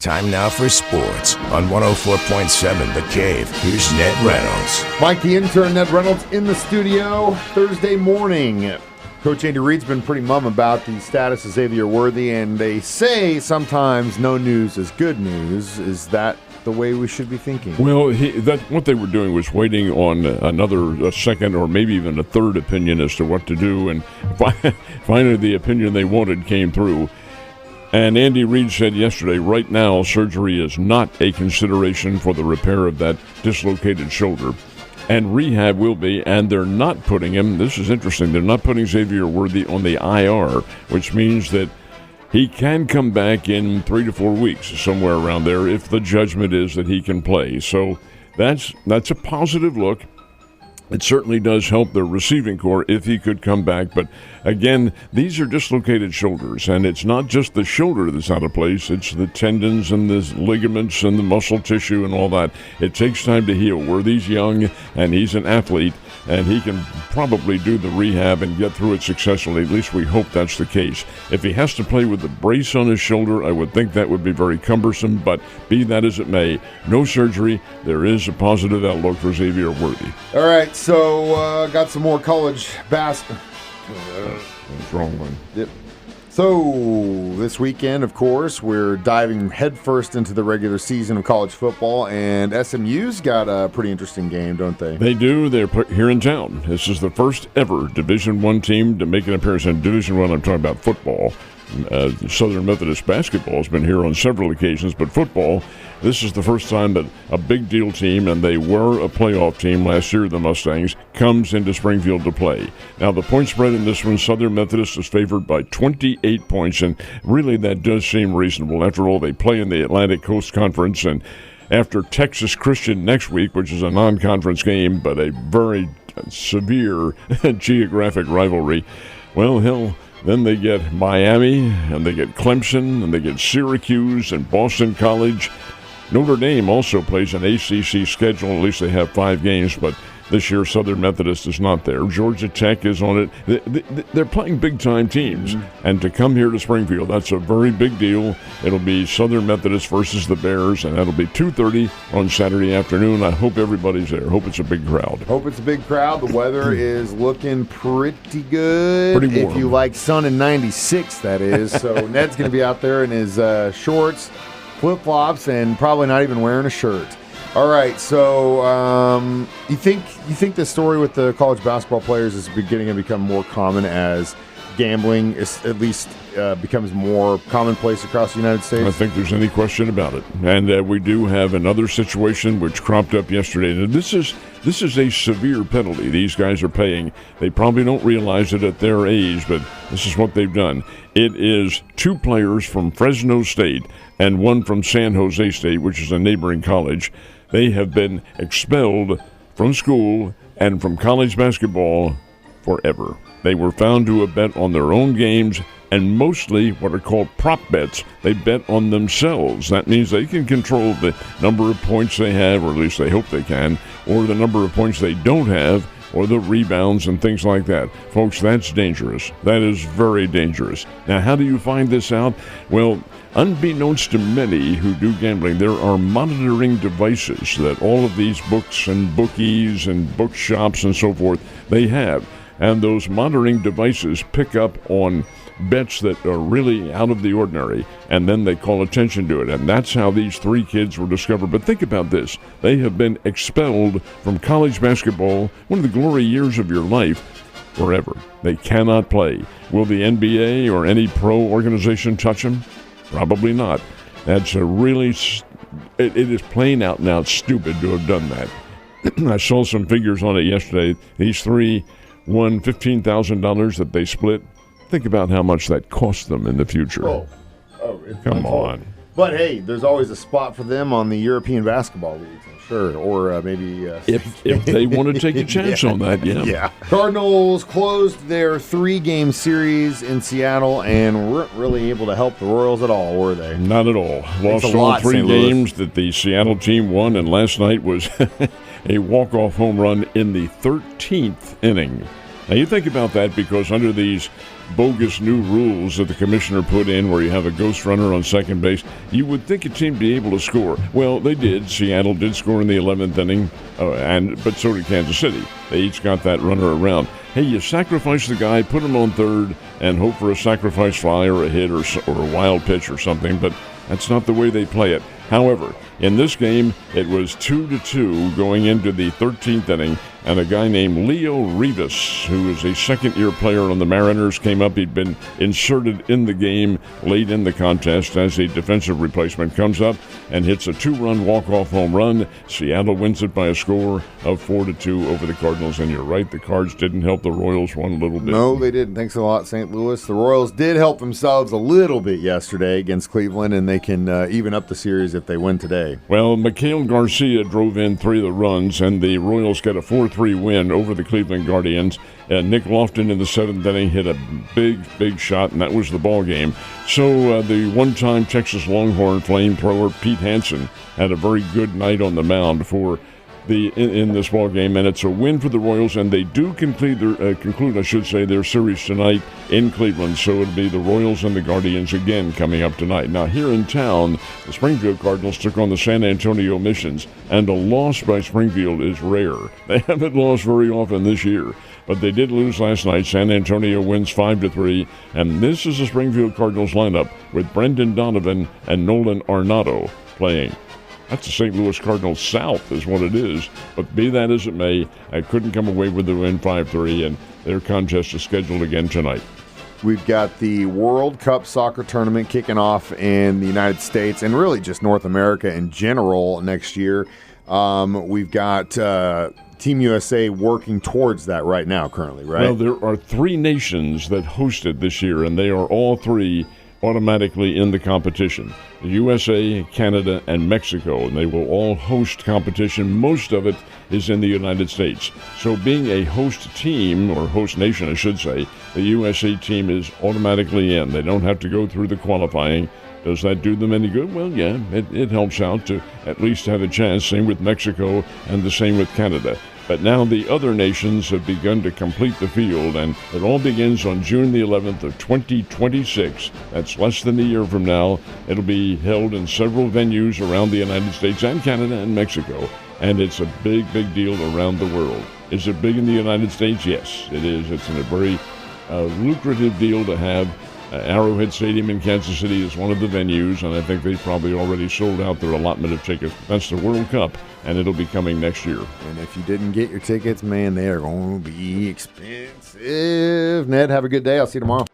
Time now for sports on 104.7 The Cave. Here's Ned Reynolds. Mike, the intern, Ned Reynolds, in the studio Thursday morning. Coach Andy Reid's been pretty mum about the status of Xavier Worthy, and they say sometimes no news is good news. Is that the way we should be thinking? Well, what they were doing was waiting on a second or maybe even a third opinion as to what to do, and finally the opinion they wanted came through. And Andy Reid said yesterday, right now, surgery is not a consideration for the repair of that dislocated shoulder. And rehab will be, and they're not putting him, this is interesting, they're not putting Xavier Worthy on the IR, which means that he can come back in 3 to 4 weeks, somewhere around there, if the judgment is that he can play. So that's a positive look. It certainly does help the receiving corps if he could come back. But, again, these are dislocated shoulders, and it's not just the shoulder that's out of place. It's the tendons and the ligaments and the muscle tissue and all that. It takes time to heal. Worthy's young, and he's an athlete, and he can probably do the rehab and get through it successfully. At least we hope that's the case. If he has to play with the brace on his shoulder, I would think that would be very cumbersome. But be that as it may, no surgery. There is a positive outlook for Xavier Worthy. All right. So, got some more college basketball. That's the wrong one. Yep. So, this weekend, of course, we're diving headfirst into the regular season of college football, and SMU's got a pretty interesting game, don't they? They do. They're here in town. This is the first ever Division I team to make an appearance in Division I. I'm talking about football. Southern Methodist basketball has been here on several occasions, but football, this is the first time that a big deal team, and they were a playoff team last year, the Mustangs, comes into Springfield to play. Now, the point spread in this one, Southern Methodist is favored by 28 points, and really that does seem reasonable. After all, they play in the Atlantic Coast Conference, and after Texas Christian next week, which is a non-conference game, but a very severe geographic rivalry, well, hell, then they get Miami, and they get Clemson, and they get Syracuse and Boston College. Notre Dame also plays an ACC schedule. At least they have 5 games, but this year Southern Methodist is not there. Georgia Tech is on it. They're playing big-time teams, and to come here to Springfield, that's a very big deal. It'll be Southern Methodist versus the Bears, and that'll be 2:30 on Saturday afternoon. I hope everybody's there. Hope it's a big crowd. Hope it's a big crowd. The weather is looking pretty good. Pretty warm. If you like sun in 96, that is. So Ned's going to be out there in his shorts, flip-flops, and probably not even wearing a shirt. All right, so you think the story with the college basketball players is beginning to become more common as gambling is at least becomes more commonplace across the United States? I don't think there's any question about it. And we do have another situation which cropped up yesterday. And this is a severe penalty these guys are paying. They probably don't realize it at their age, but this is what they've done. It is 2 players from Fresno State and 1 from San Jose State, which is a neighboring college. They have been expelled from school and from college basketball forever. They were found to have bet on their own games, and mostly what are called prop bets. They bet on themselves. That means they can control the number of points they have, or at least they hope they can, or the number of points they don't have, or the rebounds and things like that. Folks, that's dangerous. That is very dangerous. Now, how do you find this out? Well, unbeknownst to many who do gambling, there are monitoring devices that all of these books and bookies and bookshops and so forth, they have. And those monitoring devices pick up on bets that are really out of the ordinary, and then they call attention to it. And that's how these 3 kids were discovered. But think about this. They have been expelled from college basketball, one of the glory years of your life, forever. They cannot play. Will the NBA or any pro organization touch them? Probably not. That's a really, it is plain out and out stupid to have done that. I saw some figures on it yesterday. These 3 won $15,000 that they split. Think about how much that cost them in the future. Oh, come on. But hey, there's always a spot for them on the European basketball leagues, I'm sure, or maybe if they want to take a chance on that, yeah. Cardinals closed their 3-game series in Seattle and weren't really able to help the Royals at all, were they? Not at all. Lost all 3 games that the Seattle team won, and last night was a walk-off home run in the 13th inning. Now, you think about that, because under these bogus new rules that the commissioner put in where you have a ghost runner on second base, you would think a team be able to score. Well, they did. Seattle did score in the 11th inning, but so did Kansas City. They each got that runner around. Hey, you sacrifice the guy, put him on third, and hope for a sacrifice fly or a hit or a wild pitch or something, but that's not the way they play it. However, in this game, it was 2-2 going into the 13th inning, and a guy named Leo Rivas, who is a second-year player on the Mariners, came up. He'd been inserted in the game late in the contest as a defensive replacement, comes up and hits a 2-run walk-off home run. Seattle wins it by a score of 4-2 over the Cardinals, and you're right, the Cards didn't help the Royals one little bit. No, they didn't. Thanks a lot, St. Louis. The Royals did help themselves a little bit yesterday against Cleveland, and they can even up the series if they win today. Well, Mikhail Garcia drove in 3 of the runs, and the Royals get a 4-3 win over the Cleveland Guardians. Nick Lofton in the 7th inning hit a big shot, and that was the ball game. So the one-time Texas Longhorn flamethrower Pete Hansen had a very good night on the mound for in this ball game, and it's a win for the Royals, and they do conclude their series tonight in Cleveland. So it'll be the Royals and the Guardians again coming up tonight. Now here in town, the Springfield Cardinals took on the San Antonio Missions, and a loss by Springfield is rare. They haven't lost very often this year, but they did lose last night. San Antonio wins 5-3, and this is the Springfield Cardinals lineup with Brendan Donovan and Nolan Arenado playing. That's the St. Louis Cardinals South is what it is. But be that as it may, I couldn't come away with the win 5-3, and their contest is scheduled again tonight. We've got the World Cup soccer tournament kicking off in the United States and really just North America in general next year. We've got Team USA working towards that right now currently, right? Well, there are 3 nations that hosted this year, and they are all 3 automatically in the competition. The USA, Canada, and Mexico, and they will all host competition. Most of it is in the United States. So being a host team, or host nation, I should say, the USA team is automatically in. They don't have to go through the qualifying. Does that do them any good? Well, yeah, it helps out to at least have a chance. Same with Mexico and the same with Canada. But now the other nations have begun to complete the field, and it all begins on June the 11th of 2026. That's less than a year from now. It'll be held in several venues around the United States and Canada and Mexico, and it's a big deal around the world. Is it big in the United States? Yes, it is. It's a very lucrative deal to have. Arrowhead Stadium in Kansas City is one of the venues, and I think they've probably already sold out their allotment of tickets. That's the World Cup, and it'll be coming next year. And if you didn't get your tickets, man, they are going to be expensive. Ned, have a good day. I'll see you tomorrow.